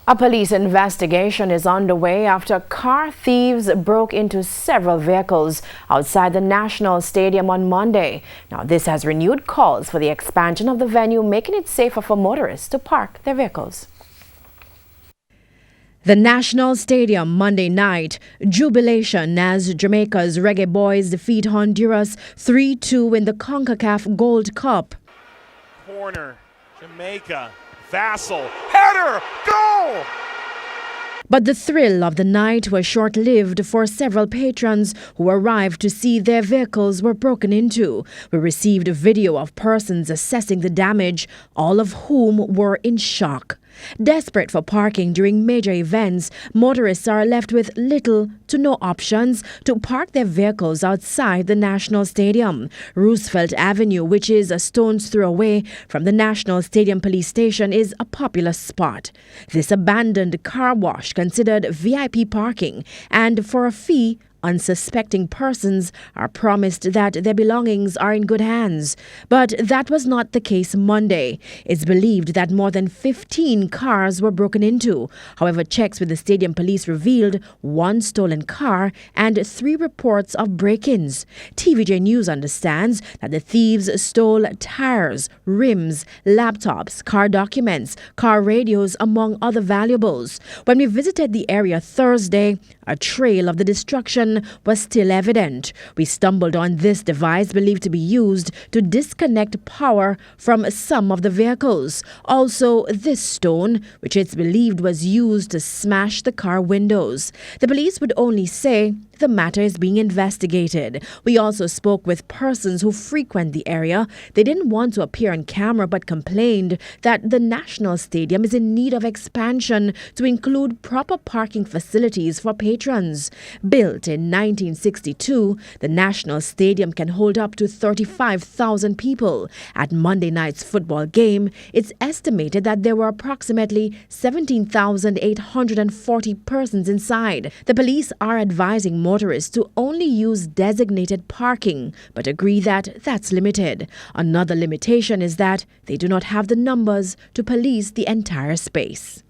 A police investigation is underway after car thieves broke into several vehicles outside the National Stadium on Monday. Now, this has renewed calls for the expansion of the venue, making it safer for motorists to park their vehicles. The National Stadium Monday night, jubilation as Jamaica's Reggae Boys defeat Honduras 3-2 in the CONCACAF Gold Cup. Corner, Jamaica, Vassal, header, goal! But the thrill of the night was short-lived for several patrons who arrived to see their vehicles were broken into. We received a video of persons assessing the damage, all of whom were in shock. Desperate for parking during major events, motorists are left with little to no options to park their vehicles outside the National Stadium. Roosevelt Avenue, which is a stone's throw away from the National Stadium police station, is a popular spot. This abandoned car wash considered VIP parking, and for a fee, unsuspecting persons are promised that their belongings are in good hands. But that was not the case Monday. It's believed that more than 15 cars were broken into. However, checks with the stadium police revealed 1 stolen car and 3 reports of break-ins. TVJ News understands that the thieves stole tires, rims, laptops, car documents, car radios, among other valuables. When we visited the area Thursday, a trail of the destruction was still evident. We stumbled on this device believed to be used to disconnect power from some of the vehicles. Also, this stone, which it's believed was used to smash the car windows. The police would only say the matter is being investigated. We also spoke with persons who frequent the area. They didn't want to appear on camera but complained that the National Stadium is in need of expansion to include proper parking facilities for patrons. Built in 1962, the National Stadium can hold up to 35,000 people. At Monday night's football game, it's estimated that there were approximately 17,840 persons inside. The police are advising motorists to only use designated parking, but agree that that's limited. Another limitation is that they do not have the numbers to police the entire space.